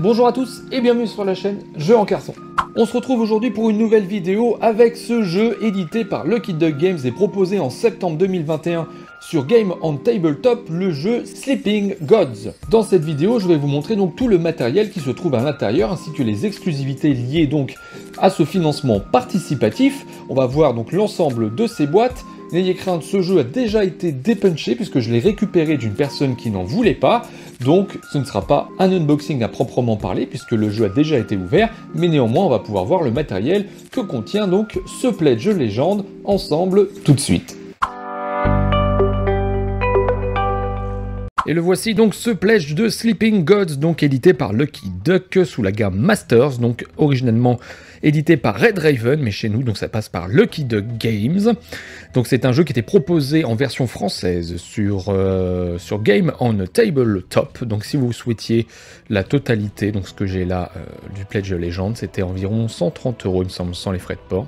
Bonjour à tous et bienvenue sur la chaîne Jeux en Carton. On se retrouve aujourd'hui pour une nouvelle vidéo avec ce jeu édité par Lucky Duck Games et proposé en septembre 2021 sur Game on Tabletop, le jeu Sleeping Gods. Dans cette vidéo, je vais vous montrer donc tout le matériel qui se trouve à l'intérieur ainsi que les exclusivités liées donc à ce financement participatif. On va voir donc l'ensemble de ces boîtes. N'ayez crainte, ce jeu a déjà été dépunché puisque je l'ai récupéré d'une personne qui n'en voulait pas. Donc ce ne sera pas un unboxing à proprement parler puisque le jeu a déjà été ouvert, mais néanmoins on va pouvoir voir le matériel que contient donc ce Pledge Legend ensemble tout de suite. Et le voici donc ce Pledge de Sleeping Gods, donc édité par Lucky Duck sous la gamme Masters, donc originellement édité par Red Raven, mais chez nous donc ça passe par Lucky Duck Games. Donc c'est un jeu qui était proposé en version française sur Game on Tabletop. Donc si vous souhaitiez la totalité, donc ce que j'ai là du Pledge Legend, c'était environ 130 € il me semble, sans les frais de port.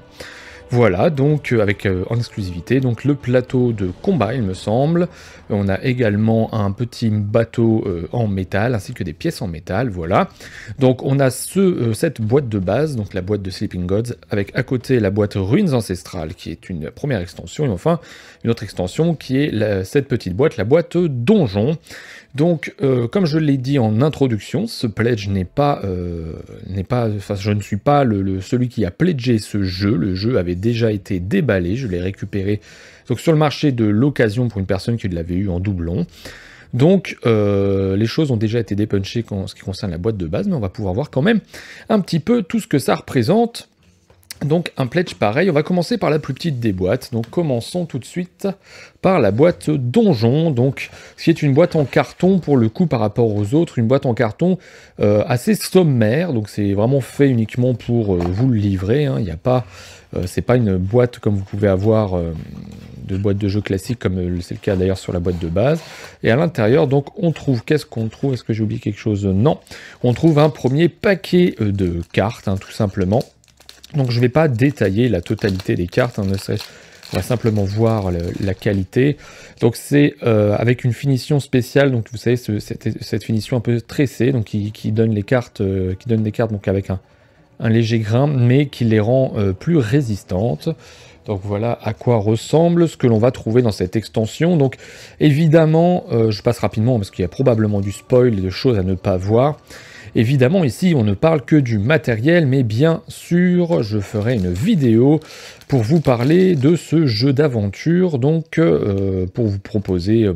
Voilà, donc avec en exclusivité donc le plateau de combat, il me semble. On a également un petit bateau en métal, ainsi que des pièces en métal, voilà. Donc on a cette boîte de base, donc la boîte de Sleeping Gods, avec à côté la boîte Ruines Ancestrales, qui est une première extension, et enfin une autre extension qui est cette petite boîte, la boîte Donjon. Donc, comme je l'ai dit en introduction, ce pledge je ne suis pas celui qui a pledgé ce jeu. Le jeu avait déjà été déballé, je l'ai récupéré donc sur le marché de l'occasion pour une personne qui l'avait eu en doublon. Donc, les choses ont déjà été dépunchées en ce qui concerne la boîte de base, mais on va pouvoir voir quand même un petit peu tout ce que ça représente. Donc un pledge pareil, on va commencer par la plus petite des boîtes, donc commençons tout de suite par la boîte Donjon, donc qui est une boîte en carton pour le coup par rapport aux autres, une boîte en carton assez sommaire, donc c'est vraiment fait uniquement pour vous le livrer, hein. Il n'y a pas, c'est pas une boîte comme vous pouvez avoir de boîte de jeux classique comme c'est le cas d'ailleurs sur la boîte de base, et à l'intérieur donc on trouve, qu'est-ce qu'on trouve, est-ce que j'ai oublié quelque chose? Non, on trouve un premier paquet de cartes, hein, tout simplement. Donc je ne vais pas détailler la totalité des cartes, hein, on va simplement voir la qualité. Donc c'est avec une finition spéciale, donc vous savez cette finition un peu tressée, donc qui donne les cartes, donc avec un léger grain, mais qui les rend plus résistantes. Donc voilà à quoi ressemble ce que l'on va trouver dans cette extension. Donc évidemment, je passe rapidement parce qu'il y a probablement du spoil et de choses à ne pas voir. Évidemment, ici, on ne parle que du matériel, mais bien sûr, je ferai une vidéo pour vous parler de ce jeu d'aventure, donc pour vous proposer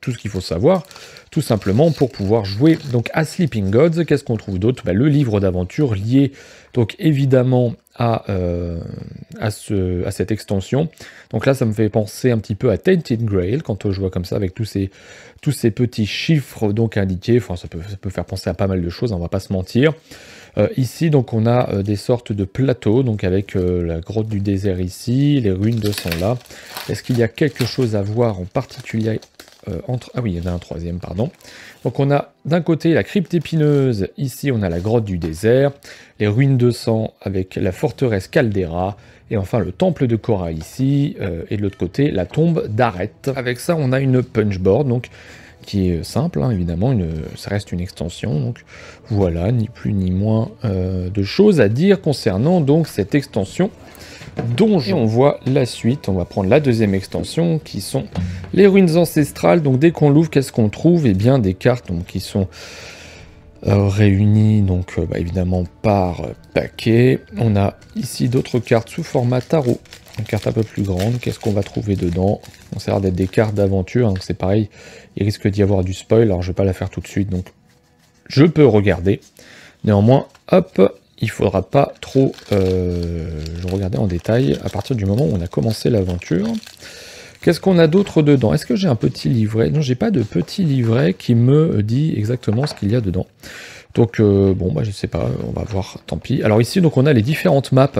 tout ce qu'il faut savoir, tout simplement pour pouvoir jouer donc à Sleeping Gods. Qu'est-ce qu'on trouve d'autre? Le livre d'aventure lié, donc évidemment, à cette extension. Donc là, ça me fait penser un petit peu à Tainted Grail, quand je vois comme ça, avec tous ces petits chiffres donc indiqués. Enfin, ça peut faire penser à pas mal de choses, on va pas se mentir. Ici, donc, on a des sortes de plateaux, donc avec la grotte du désert ici, les ruines de sang là. Est-ce qu'il y a quelque chose à voir en particulier entre... Ah oui, il y en a un troisième, pardon. Donc on a d'un côté la crypte épineuse, ici on a la grotte du désert, les ruines de sang avec la forteresse Caldera, et enfin le temple de Korra ici, et de l'autre côté la tombe d'Areth. Avec ça on a une punchboard, donc qui est simple, hein, évidemment, ça reste une extension, donc voilà, ni plus ni moins de choses à dire concernant donc cette extension Donjon. Et on voit la suite, on va prendre la deuxième extension qui sont les ruines ancestrales. Donc dès qu'on l'ouvre, qu'est-ce qu'on trouve? Eh bien des cartes donc, qui sont réunies donc évidemment par paquet. On a ici d'autres cartes sous format tarot, une carte un peu plus grande. Qu'est-ce qu'on va trouver dedans? On ça a l'air d'être des cartes d'aventure, donc c'est pareil, il risque d'y avoir du spoil, alors je vais pas la faire tout de suite, donc je peux regarder. Néanmoins, hop, il faudra pas trop regarder en détail à partir du moment où on a commencé l'aventure. Qu'est-ce qu'on a d'autre dedans? Est-ce que j'ai un petit livret? Non, j'ai pas de petit livret qui me dit exactement ce qu'il y a dedans. Donc, je sais pas, on va voir, tant pis. Alors ici, donc, on a les différentes maps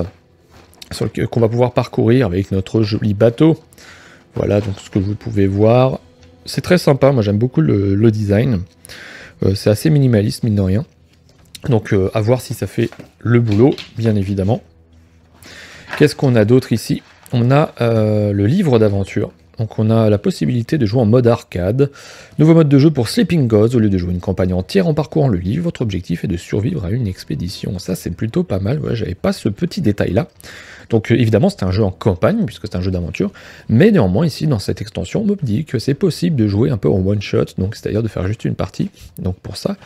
qu'on va pouvoir parcourir avec notre joli bateau. Voilà, donc ce que vous pouvez voir. C'est très sympa, moi j'aime beaucoup le design. C'est assez minimaliste, mine de rien. Donc à voir si ça fait le boulot, bien évidemment. Qu'est-ce qu'on a d'autre ici? On a le livre d'aventure. Donc on a la possibilité de jouer en mode arcade. Nouveau mode de jeu pour Sleeping Gods. Au lieu de jouer une campagne entière en parcourant le livre, votre objectif est de survivre à une expédition. Ça c'est plutôt pas mal, ouais, j'avais pas ce petit détail là. Donc évidemment c'est un jeu en campagne, puisque c'est un jeu d'aventure, mais néanmoins ici dans cette extension, on me dit que c'est possible de jouer un peu en one shot, donc c'est-à-dire de faire juste une partie. Donc pour ça,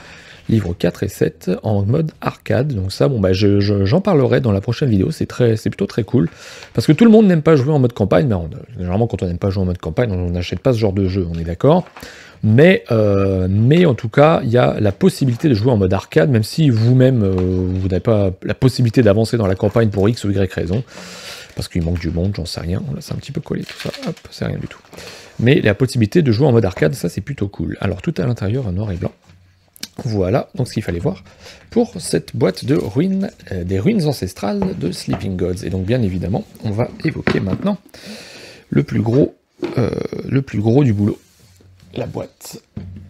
livres 4 et 7 en mode arcade. Donc ça, bon bah j'en parlerai dans la prochaine vidéo, c'est plutôt très cool. Parce que tout le monde n'aime pas jouer en mode campagne, mais généralement quand on n'aime pas jouer en mode campagne, on n'achète pas ce genre de jeu, on est d'accord. Mais en tout cas, il y a la possibilité de jouer en mode arcade, même si vous-même, vous n'avez pas la possibilité d'avancer dans la campagne pour X ou Y raison. Parce qu'il manque du monde, j'en sais rien. Là, c'est un petit peu collé tout ça. Hop, c'est rien du tout. Mais la possibilité de jouer en mode arcade, ça c'est plutôt cool. Alors tout à l'intérieur en noir et blanc. Voilà, donc ce qu'il fallait voir pour cette boîte de ruines, des ruines ancestrales de Sleeping Gods. Et donc bien évidemment, on va évoquer maintenant le plus gros du boulot. La boîte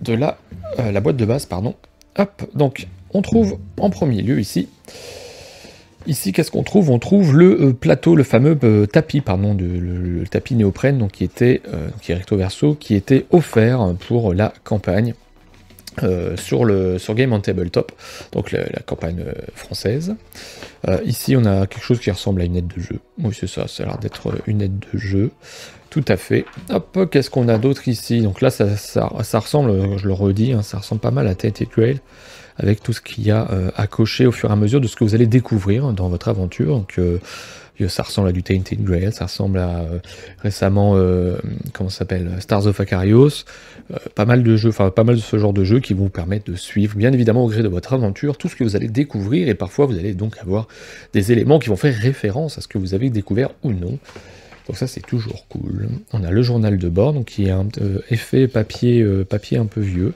de base, pardon. Hop, donc on trouve en premier lieu ici. Ici, qu'est-ce qu'on trouve? On trouve le plateau, le fameux tapis, pardon, le tapis néoprène, donc qui est recto verso, qui était offert pour la campagne sur Game on Tabletop, donc la campagne française. Ici, on a quelque chose qui ressemble à une aide de jeu. Oui, c'est ça, ça a l'air d'être une aide de jeu. Tout à fait. Hop, qu'est-ce qu'on a d'autre ici? Donc là, ça ressemble, je le redis, hein, ça ressemble pas mal à Tainted Grail, avec tout ce qu'il y a à cocher au fur et à mesure de ce que vous allez découvrir dans votre aventure. Donc ça ressemble à du Tainted Grail, ça ressemble à récemment, comment ça s'appelle, Stars of Acarios, pas mal de jeux, enfin pas mal de ce genre de jeux qui vont vous permettre de suivre, bien évidemment au gré de votre aventure, tout ce que vous allez découvrir, et parfois vous allez donc avoir des éléments qui vont faire référence à ce que vous avez découvert ou non. Donc ça c'est toujours cool. On a le journal de bord, donc qui est un effet papier un peu vieux.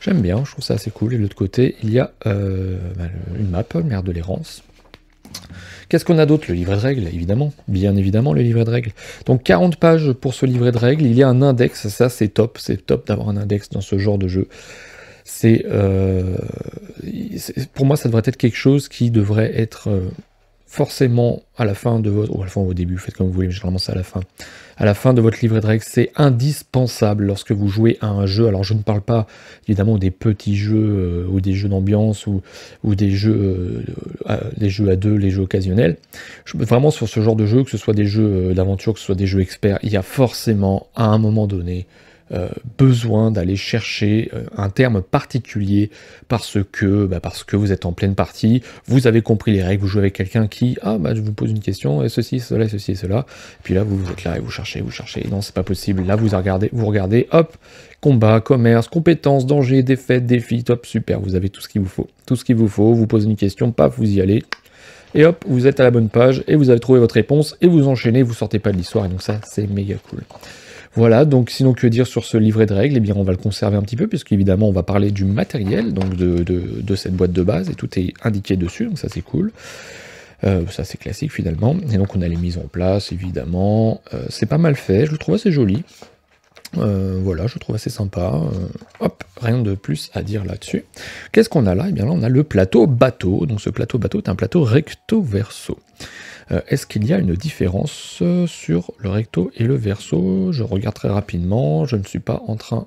J'aime bien, je trouve ça assez cool. Et de l'autre côté, il y a une map, mer de l'errance. Qu'est-ce qu'on a d'autre? Le livret de règles, évidemment. Bien évidemment, le livret de règles. Donc 40 pages pour ce livret de règles. Il y a un index, ça c'est top d'avoir un index dans ce genre de jeu. Pour moi, ça devrait être quelque chose qui devrait être forcément à la fin de votre... ou à la fin ou au début, faites comme vous voulez, mais généralement c'est à la fin. À la fin de votre livret de règles, c'est indispensable lorsque vous jouez à un jeu. Alors je ne parle pas évidemment des petits jeux ou des jeux d'ambiance ou des jeux à deux, les jeux occasionnels. Vraiment sur ce genre de jeu, que ce soit des jeux d'aventure, que ce soit des jeux experts, il y a forcément à un moment donné besoin d'aller chercher un terme particulier parce que vous êtes en pleine partie, vous avez compris les règles, vous jouez avec quelqu'un qui je vous pose une question, et ceci, cela, et ceci, et cela, et puis là vous êtes là et vous cherchez, non c'est pas possible, là vous regardez, hop, combat, commerce, compétences, danger, défaite, défi, top, super, vous avez tout ce qu'il vous faut, vous posez une question, paf, vous y allez, et hop, vous êtes à la bonne page, et vous avez trouvé votre réponse, et vous enchaînez, vous sortez pas de l'histoire, et donc ça c'est méga cool. Voilà, donc sinon que dire sur ce livret de règles? Eh bien on va le conserver un petit peu, puisqu'évidemment on va parler du matériel donc de cette boîte de base, et tout est indiqué dessus, donc ça c'est cool. Ça c'est classique finalement, et donc on a les mises en place, évidemment, c'est pas mal fait, je le trouve assez joli. Voilà, je le trouve assez sympa. Hop, rien de plus à dire là-dessus. Qu'est-ce qu'on a là? Eh bien là on a le plateau bateau, donc ce plateau bateau est un plateau recto verso. Est-ce qu'il y a une différence sur le recto et le verso? Je regarde très rapidement, je ne suis pas en train...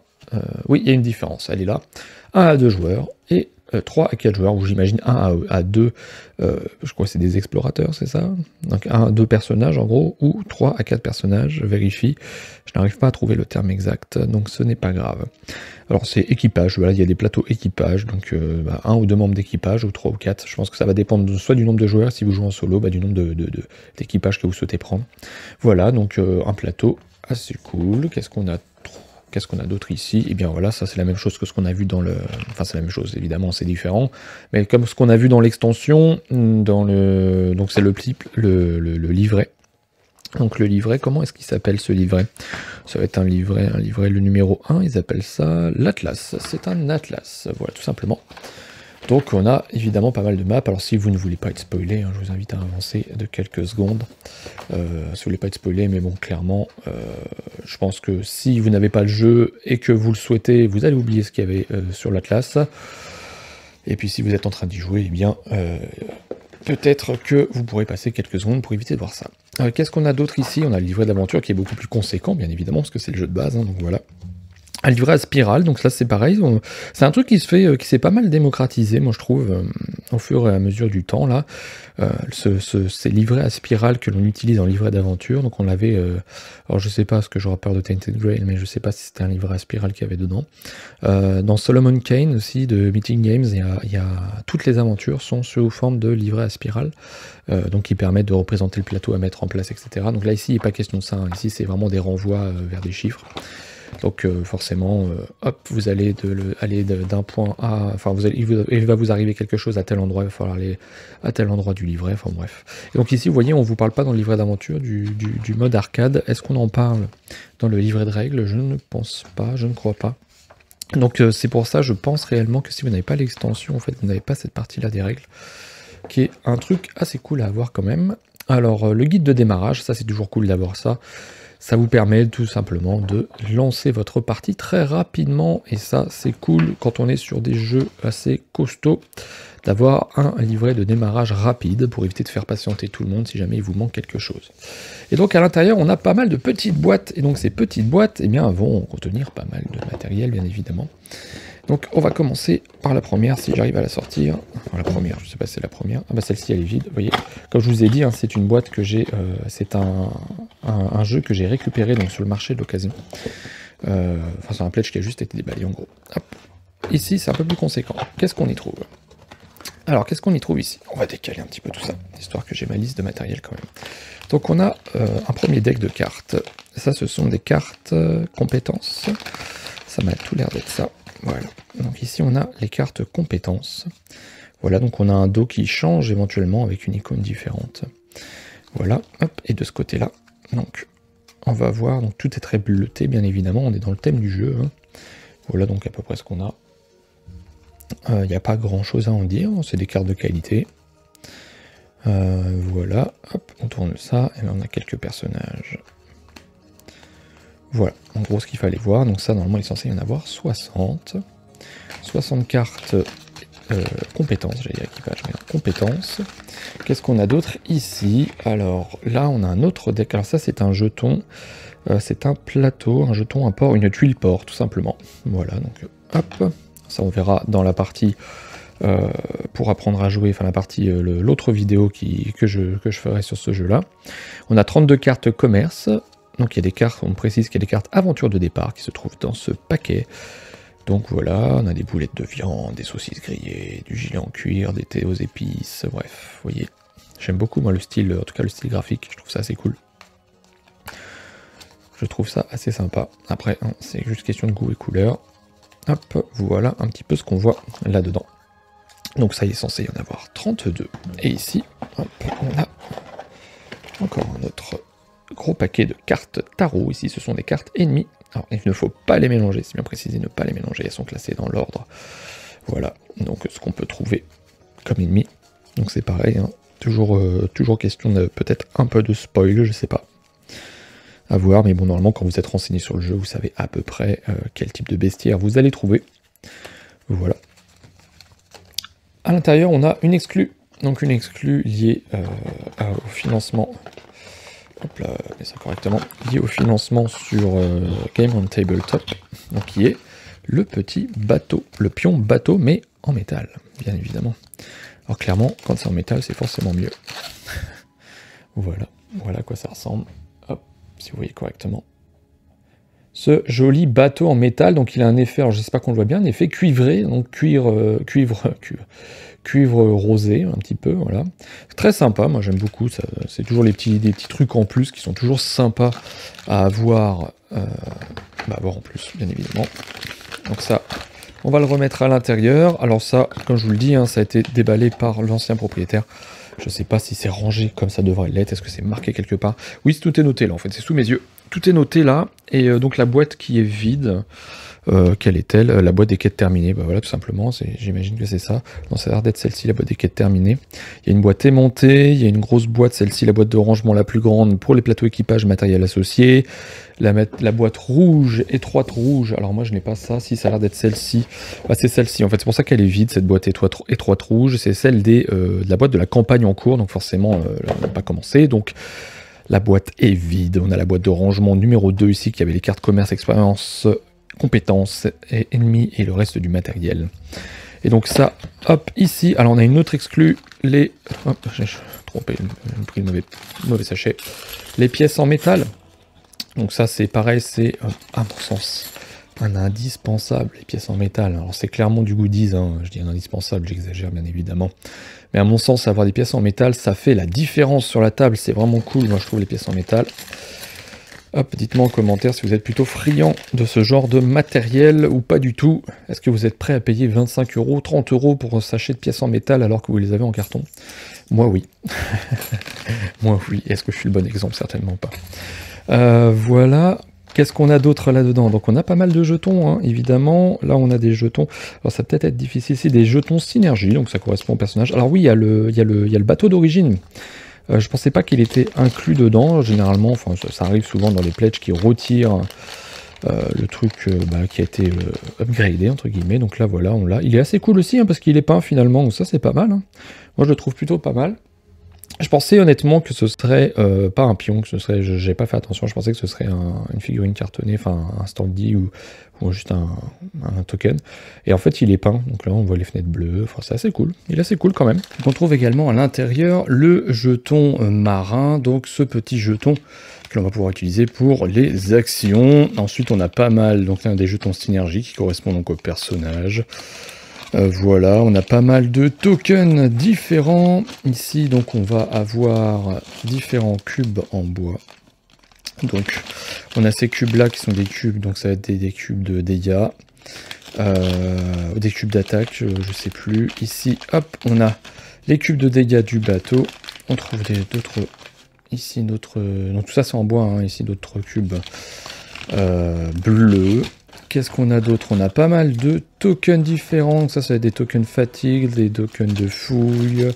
Oui, il y a une différence, elle est là. 1 à 2 joueurs et 3 à 4 joueurs, ou j'imagine 1 à 2, je crois que c'est des explorateurs, c'est ça? Donc 1 à 2 personnages en gros, ou 3 à 4 personnages, je vérifie. Je n'arrive pas à trouver le terme exact, donc ce n'est pas grave. Alors c'est équipage, voilà, il y a des plateaux équipage, donc 1 ou 2 membres d'équipage, ou 3 ou 4, je pense que ça va dépendre soit du nombre de joueurs, si vous jouez en solo, du nombre d'équipages que vous souhaitez prendre. Voilà, donc un plateau assez cool. Qu'est-ce qu'on a d'autre ici? Et bien voilà, ça c'est la même chose que ce qu'on a vu dans le... Enfin c'est la même chose, évidemment c'est différent, mais comme ce qu'on a vu dans l'extension, donc c'est le livret. Donc le livret, comment est-ce qu'il s'appelle ce livret? Ça va être un livret, le numéro 1, ils appellent ça l'Atlas. C'est un Atlas, voilà tout simplement. Donc on a évidemment pas mal de maps. Alors si vous ne voulez pas être spoilé, je vous invite à avancer de quelques secondes. Si vous voulez pas être spoilé, mais bon clairement, je pense que si vous n'avez pas le jeu et que vous le souhaitez, vous allez oublier ce qu'il y avait sur l'Atlas. Et puis si vous êtes en train d'y jouer, eh bien peut-être que vous pourrez passer quelques secondes pour éviter de voir ça. Qu'est-ce qu'on a d'autre ici? On a le livret d'aventure qui est beaucoup plus conséquent, bien évidemment, parce que c'est le jeu de base, hein, donc voilà. Un livret à spirale, donc là c'est pareil, c'est un truc qui s'est pas mal démocratisé, moi je trouve, au fur et à mesure du temps, là. Ces livrets à spirale que l'on utilise en livret d'aventure, donc on l'avait, alors je sais pas, ce que j'aurais peur de Tainted Grail, mais je sais pas si c'était un livret à spirale qu'il y avait dedans. Dans Solomon Kane aussi, de Meeting Games, toutes les aventures sont sous forme de livret à spirale, donc qui permettent de représenter le plateau à mettre en place, etc. Donc là ici il n'est pas question de ça, hein. Ici c'est vraiment des renvois vers des chiffres. Donc forcément, hop, vous allez aller d'un point A, enfin il va vous arriver quelque chose à tel endroit, il va falloir aller à tel endroit du livret, enfin bref. Et donc ici, vous voyez, on vous parle pas dans le livret d'aventure du mode arcade. Est-ce qu'on en parle dans le livret de règles? Je ne pense pas, je ne crois pas. Donc c'est pour ça, je pense réellement que si vous n'avez pas l'extension, en fait, vous n'avez pas cette partie-là des règles, qui est un truc assez cool à avoir quand même. Alors, le guide de démarrage, ça c'est toujours cool d'avoir ça. Ça vous permet tout simplement de lancer votre partie très rapidement, et ça c'est cool quand on est sur des jeux assez costauds, d'avoir un livret de démarrage rapide pour éviter de faire patienter tout le monde si jamais il vous manque quelque chose. Et donc à l'intérieur on a pas mal de petites boîtes, et donc ces petites boîtes eh bien, vont contenir pas mal de matériel bien évidemment. Donc on va commencer par la première, si j'arrive à la sortir. Enfin, la première, je sais pas si c'est la première. Ah bah celle-ci elle est vide, vous voyez. Comme je vous ai dit, hein, c'est une boîte que j'ai, c'est un jeu que j'ai récupéré donc, sur le marché de l'occasion. Enfin c'est un pledge qui a juste été déballé en gros. Hop. Ici c'est un peu plus conséquent. Qu'est-ce qu'on y trouve? Alors qu'est-ce qu'on y trouve ici? On va décaler un petit peu tout ça, histoire que j'ai ma liste de matériel quand même. Donc on a un premier deck de cartes. Ça ce sont des cartes compétences. Ça m'a tout l'air d'être ça. Voilà, donc ici on a les cartes compétences. Voilà, donc on a un dos qui change éventuellement avec une icône différente. Voilà, hop, et de ce côté-là, donc on va voir, donc tout est très bleuté bien évidemment, on est dans le thème du jeu. Hein. Voilà donc à peu près ce qu'on a. Il n'y a pas grand chose à en dire, c'est des cartes de qualité. Voilà, hop, on tourne ça, et là on a quelques personnages. Voilà, en gros ce qu'il fallait voir, donc ça normalement il est censé y en avoir 60. 60 cartes compétences, j'allais dire équipage, mais compétences. Qu'est-ce qu'on a d'autre ici? Alors là on a un autre deck, alors ça c'est un jeton, c'est un plateau, un jeton, un port, une tuile port tout simplement. Voilà, donc hop, ça on verra dans la partie pour apprendre à jouer, enfin la partie, l'autre vidéo que je ferai sur ce jeu-là. On a 32 cartes commerce. Donc il y a des cartes, on précise qu'il y a des cartes aventure de départ qui se trouvent dans ce paquet. Donc voilà, on a des boulettes de viande, des saucisses grillées, du gilet en cuir, des thés aux épices, bref, vous voyez. J'aime beaucoup moi le style, en tout cas le style graphique, je trouve ça assez cool. Je trouve ça assez sympa. Après, hein, c'est juste question de goût et couleur. Hop, voilà un petit peu ce qu'on voit là-dedans. Donc ça il est censé y en avoir 32. Et ici, hop, on a encore un autre gros paquet de cartes tarot. Ici, ce sont des cartes ennemies. Alors, il ne faut pas les mélanger, c'est bien précisé, ne pas les mélanger. Elles sont classées dans l'ordre. Voilà, donc ce qu'on peut trouver comme ennemis. Donc c'est pareil, hein. Toujours question de peut-être un peu de spoil, je sais pas. À voir, mais bon, normalement, quand vous êtes renseigné sur le jeu, vous savez à peu près quel type de bestiaire vous allez trouver. Voilà. À l'intérieur, on a une exclue. Donc une exclue liée au financement. Hop là, mets ça correctement, lié au financement sur Game on Tabletop, donc qui est le petit bateau, le pion bateau, mais en métal, bien évidemment. Alors clairement, quand c'est en métal, c'est forcément mieux. Voilà, voilà à quoi ça ressemble. Hop, si vous voyez correctement. Ce joli bateau en métal, donc il a un effet, alors je sais pas qu'on le voit bien, un effet cuivré, donc cuivre rosé, un petit peu, voilà. Très sympa, moi j'aime beaucoup, c'est toujours des petits trucs en plus qui sont toujours sympas à avoir, avoir en plus, bien évidemment. Donc ça, on va le remettre à l'intérieur. Alors ça, comme je vous le dis, hein, ça a été déballé par l'ancien propriétaire. Je sais pas si c'est rangé comme ça devrait l'être, est-ce que c'est marqué quelque part? Oui, tout est noté là, en fait, c'est sous mes yeux. Tout est noté là, et donc la boîte qui est vide, Quelle est-elle? La boîte des quêtes terminées. Bah voilà, tout simplement, j'imagine que c'est ça. Non, ça a l'air d'être celle-ci, la boîte des quêtes terminées. Il y a une boîte aimantée, il y a une grosse boîte, celle-ci, la boîte de rangement la plus grande pour les plateaux équipage matériel associé. La boîte rouge, étroite rouge. Alors moi, je n'ai pas ça. Si, ça a l'air d'être celle-ci. Bah, c'est celle-ci. En fait, c'est pour ça qu'elle est vide, cette boîte étroite rouge. C'est celle de la boîte de la campagne en cours. Donc forcément, on n'a pas commencé. Donc la boîte est vide. On a la boîte de rangement numéro 2 ici, qui avait les cartes commerce, expérience, compétences et ennemis et le reste du matériel. Et donc ça, hop, ici, alors on a une autre exclue, hop, j'ai trompé, j'ai pris le mauvais sachet. Les pièces en métal. Donc ça c'est pareil, c'est, à mon sens, un indispensable, les pièces en métal. Alors c'est clairement du goodies, hein. Je dis un indispensable, j'exagère bien évidemment. Mais à mon sens, avoir des pièces en métal, ça fait la différence sur la table, c'est vraiment cool, moi je trouve les pièces en métal. Hop, dites-moi en commentaire si vous êtes plutôt friand de ce genre de matériel ou pas du tout. Est-ce que vous êtes prêt à payer 25 €, 30 € pour un sachet de pièces en métal alors que vous les avez en carton? Moi oui. Moi oui. Est-ce que je suis le bon exemple? Certainement pas. Voilà. Qu'est-ce qu'on a d'autre là-dedans? Donc on a pas mal de jetons, hein, évidemment. Là on a des jetons. Alors ça peut être difficile ici, des jetons synergie, donc ça correspond au personnage. Alors oui, il y a le bateau d'origine. Je pensais pas qu'il était inclus dedans, généralement, enfin ça arrive souvent dans les pledges qui retirent le truc qui a été upgradé, entre guillemets, donc là voilà, on l'a. Il est assez cool aussi, hein, parce qu'il est peint finalement, donc ça c'est pas mal, hein. Moi je le trouve plutôt pas mal. Je pensais honnêtement que ce serait pas un pion, que ce serait, j'ai pas fait attention, je pensais que ce serait une figurine cartonnée, enfin un standee ou juste un token. Et en fait il est peint, donc là on voit les fenêtres bleues, enfin c'est assez cool, il est assez cool quand même. Donc, on trouve également à l'intérieur le jeton marin, donc ce petit jeton que l'on va pouvoir utiliser pour les actions. Ensuite on a pas mal, donc là des jetons synergie qui correspondent donc au personnage. Voilà, on a pas mal de tokens différents. Ici, donc, on va avoir différents cubes en bois. Donc, on a ces cubes-là qui sont des cubes, donc ça va être des cubes de dégâts. Des cubes d'attaque, je sais plus. Ici, hop, on a les cubes de dégâts du bateau. On trouve d'autres... Ici, d'autres... Donc, tout ça, c'est en bois, hein. Ici, d'autres cubes bleus. Qu'est-ce qu'on a d'autre? On a pas mal de tokens différents. Ça va être des tokens fatigue, des tokens de fouille.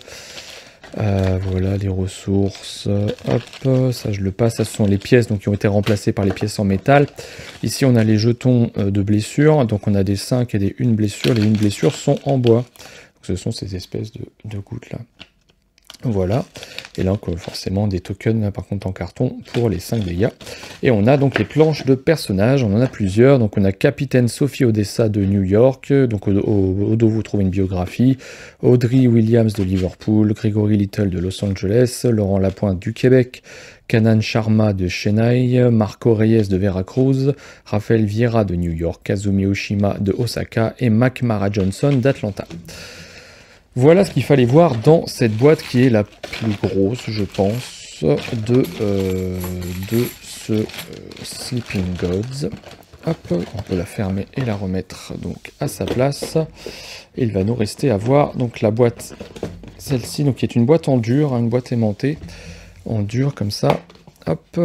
Voilà, les ressources. Hop, ça je le passe. Ça, ce sont les pièces donc, qui ont été remplacées par les pièces en métal. Ici, on a les jetons de blessures. Donc, on a des 5 et des 1 blessures. Les 1 blessures sont en bois. Donc, ce sont ces espèces de gouttes là. Voilà, et là forcément des tokens par contre en carton pour les 5 dégâts. Et on a donc les planches de personnages, on en a plusieurs. Donc on a Capitaine Sophie Odessa de New York, donc au dos vous trouvez une biographie, Audrey Williams de Liverpool, Gregory Little de Los Angeles, Laurent Lapointe du Québec, Kanan Sharma de Chennai, Marco Reyes de Veracruz, Raphaël Vieira de New York, Kazumi Oshima de Osaka et Mac Mara Johnson d'Atlanta. Voilà ce qu'il fallait voir dans cette boîte qui est la plus grosse, je pense, de ce Sleeping Gods. Hop, on peut la fermer et la remettre donc à sa place. Et il va nous rester à voir donc la boîte, celle-ci, donc qui est une boîte en dur, hein, une boîte aimantée, en dur comme ça. Hop.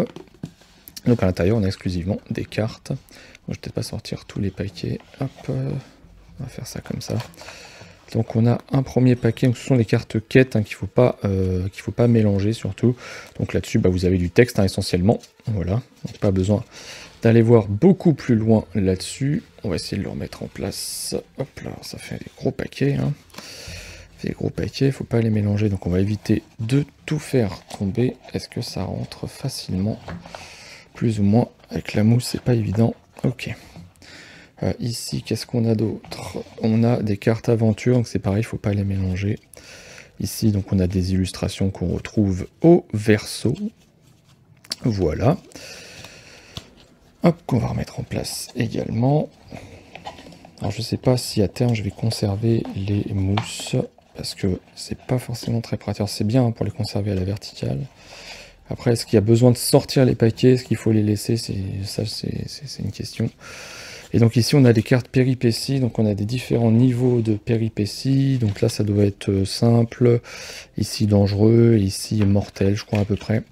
Donc à l'intérieur, on a exclusivement des cartes. Bon, je vais peut-être pas sortir tous les paquets. Hop, on va faire ça comme ça. Donc on a un premier paquet, donc ce sont les cartes quêtes hein, qu'il faut pas mélanger surtout. Donc là-dessus, vous avez du texte hein, essentiellement. Voilà, donc pas besoin d'aller voir beaucoup plus loin là-dessus. On va essayer de le remettre en place. Hop là, ça fait des gros paquets. Hein. Des gros paquets, il ne faut pas les mélanger. Donc on va éviter de tout faire tomber. Est-ce que ça rentre facilement? Plus ou moins. Avec la mousse, c'est pas évident. Ok. Ici, qu'est-ce qu'on a d'autre? On a des cartes aventure, donc c'est pareil, il ne faut pas les mélanger. Ici, donc on a des illustrations qu'on retrouve au verso. Voilà. Hop, qu'on va remettre en place également. Alors je ne sais pas si à terme je vais conserver les mousses, parce que c'est pas forcément très pratique. C'est bien hein, pour les conserver à la verticale. Après, est-ce qu'il y a besoin de sortir les paquets? Est-ce qu'il faut les laisser? C'est une question. Et donc ici on a des cartes péripéties, donc on a des différents niveaux de péripéties, donc là ça doit être simple, ici dangereux, ici mortel je crois à peu près.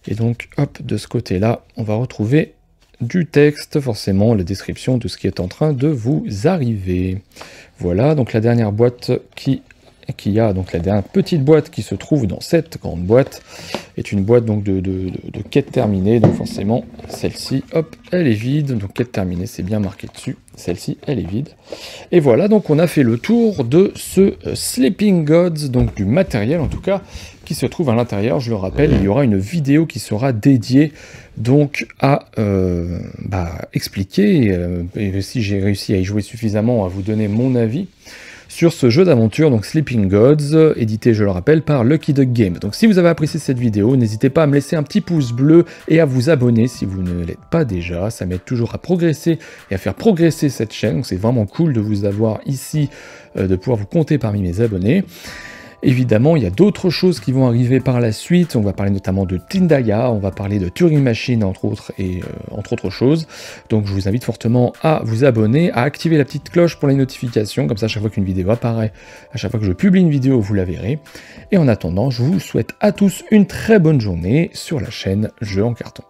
Et donc hop, de ce côté là, on va retrouver du texte, forcément la description de ce qui est en train de vous arriver. Voilà, donc la dernière boîte qui a donc la dernière petite boîte qui se trouve dans cette grande boîte est une boîte donc de quête terminée, donc forcément celle-ci, hop, elle est vide, donc quête terminée, c'est bien marqué dessus, celle-ci elle est vide. Et voilà, donc on a fait le tour de ce Sleeping Gods, donc du matériel en tout cas, qui se trouve à l'intérieur. Je le rappelle, il y aura une vidéo qui sera dédiée donc à expliquer, et si j'ai réussi à y jouer suffisamment, à vous donner mon avis sur ce jeu d'aventure, donc Sleeping Gods, édité, je le rappelle, par Lucky Duck Games. Donc si vous avez apprécié cette vidéo, n'hésitez pas à me laisser un petit pouce bleu et à vous abonner si vous ne l'êtes pas déjà. Ça m'aide toujours à progresser et à faire progresser cette chaîne. Donc c'est vraiment cool de vous avoir ici, de pouvoir vous compter parmi mes abonnés. Évidemment, il y a d'autres choses qui vont arriver par la suite. On va parler notamment de Tindaya, on va parler de Turing Machine, entre autres, et entre autres choses. Donc je vous invite fortement à vous abonner, à activer la petite cloche pour les notifications, comme ça à chaque fois qu'une vidéo apparaît, à chaque fois que je publie une vidéo, vous la verrez. Et en attendant, je vous souhaite à tous une très bonne journée sur la chaîne Jeux en carton.